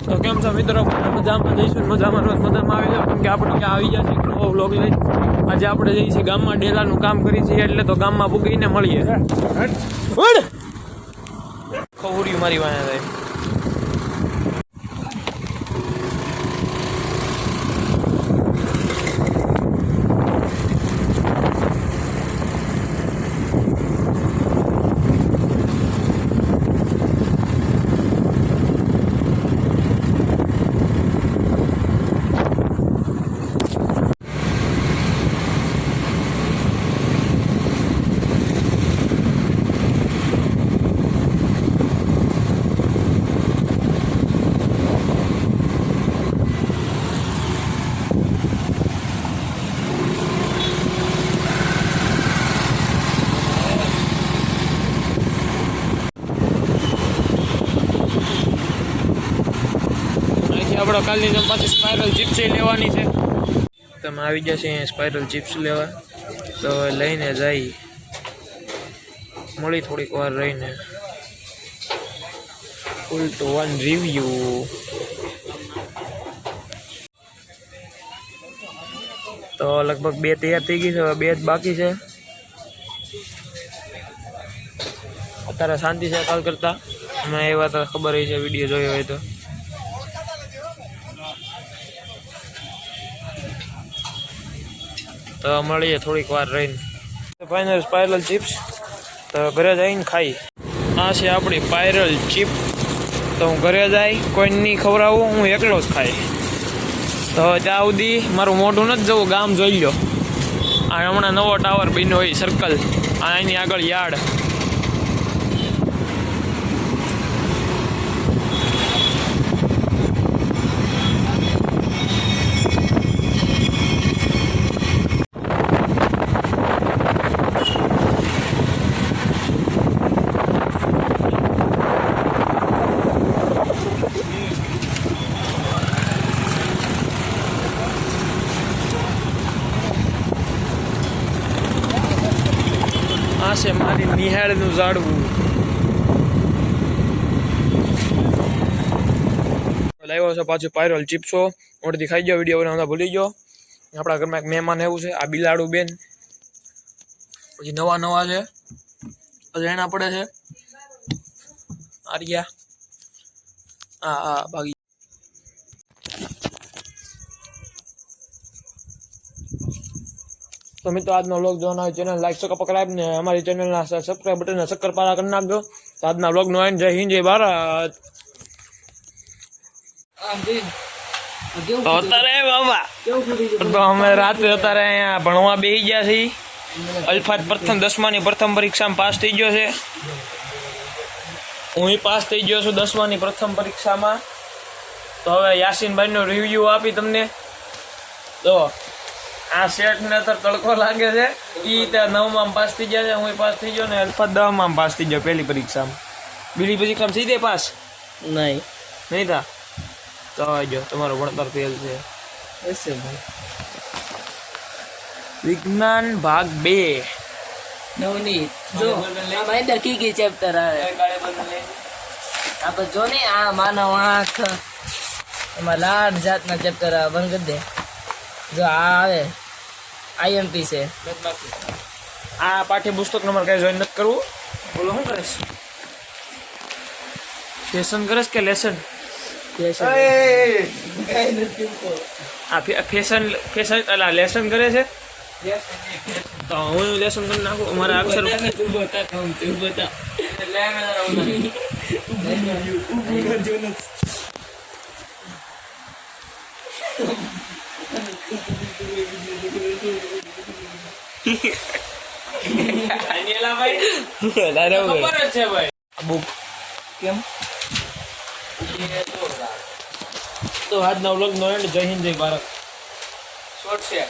તો કેમ છો મિત્રો? મજામાં જઈશું, મજામાં આવી જાવ. કેમ કે આપણે ત્યાં આવી ગયા છીએ નવો વ્લોગ લઈ. આજે આપણે જઈએ છીએ ગામમાં, ડેલાનું કામ કરી છીએ એટલે તો ગામમાં પૂગીને મળીએ. ખવડ્યું મારી વાંહે થાય. આપણે કાલની જેમ પાછી સ્પાઇરલ ચિપ્સ લેવાની છે. તમે આવી જશે અહીંયા સ્પાઇરલ ચિપ્સ લેવા, તો લઈને જઈ મળી થોડીક વાર રહીને. ફૂલ ટુ વન રિવ્યુ. તો લગભગ 2 તૈયાર થઈ ગઈ છે, હવે 2 જ બાકી છે. અત્યારે શાંતિ છે કાલ કરતા. અમે એ વાત ખબર હોય છે, વિડીયો જોયો હોય તો મળીએ થોડીક વાર રહીને. ફાઇનલ સ્પાઇરલ ચિપ્સ તો ઘરે જઈને ખાઈ. આ છે આપણી સ્પાઇરલ ચિપ. તો હું ઘરે જાય કોઈ નહીં ખવડાવું, હું એકલો જ ખાઈ. તો ત્યાં સુધી મારું મોઢું નથી જવું, ગામ જોઈ લો. આ હમણાં નવો ટાવર બન્યો હોય સર્કલ, આ એની આગળ યાર્ડ. આ છે મારી નિહાળનું ઝાડવું. લાવ્યો છે પાછું સ્પાઇરલ ચિપ્સો. ઓળથી ખાઈ ગયો, વિડીયો બનાવતા ભૂલી ગયો. આપણા ઘરમાં એક મહેમાન એવું છે, આ બિલાડું બેન. પછી નવા છે, અજાણા પડે છે. આર્યા હા ભાગી. તો મિત્રો આજનો વ્લોગ જોવાનો હોય ચેનલ લાઈક સબસ્ક્રાઇબ ને અમારી ચેનલના સબસ્ક્રાઇબ બટન શક્કરપારા કરી નાખજો. તો આજના વ્લોગનો એન્ડ. જય હિન્દ, જય ભારત. તો અત્યારે બાબા તો અમે રાત્રે અત્યારે અહીંયા ભણવા બેસી ગયા છીએ. અલ્ફાત પ્રથમ 10માની પ્રથમ પરીક્ષામાં પાસ થઈ ગયો છે. હું પાસ થઈ ગયો છું 10માની પ્રથમ પરીક્ષામાં. તો હવે યાસીનભાઈનો રિવ્યુ આપી તમને. તો આ શેઠને તો તડકો લાગે છે. એ ત્યાં 9માં પાસ થઈ ગયા છે, હું પાસ થઈ ગયો ને અલ્ફાત 10માં પાસ થઈ ગયો પહેલી પરીક્ષામાં. બીજી પરીક્ષામાં સીધે પાસ નહીં થા. તો આવજો, તમારો ભણતર ફેલ છે. વિજ્ઞાન ભાગ 2 નવનીત જો આમાં અંદર કી ચેપ્ટર આવે આપણે જો ને આ માનવ આંખ એમાં લાડ જાતના ચેપ્ટર આવે. બંધ કરી દે. જો આ આવે આઈએમપી છે. આ પાઠ્યપુસ્તક નંબર કઈ જોઈન નથી કરવું. બોલો શું કરીશ? લેસન કરીશ કે લેસન? આ ફેશન એટલે લેસન કરે છે. તો હું લેસન કરી નાખું. અમારા અક્ષર તો આજના વ્લોગનો એન્ડ. જય હિન્દ, જય ભારત. શોર્ટ છે.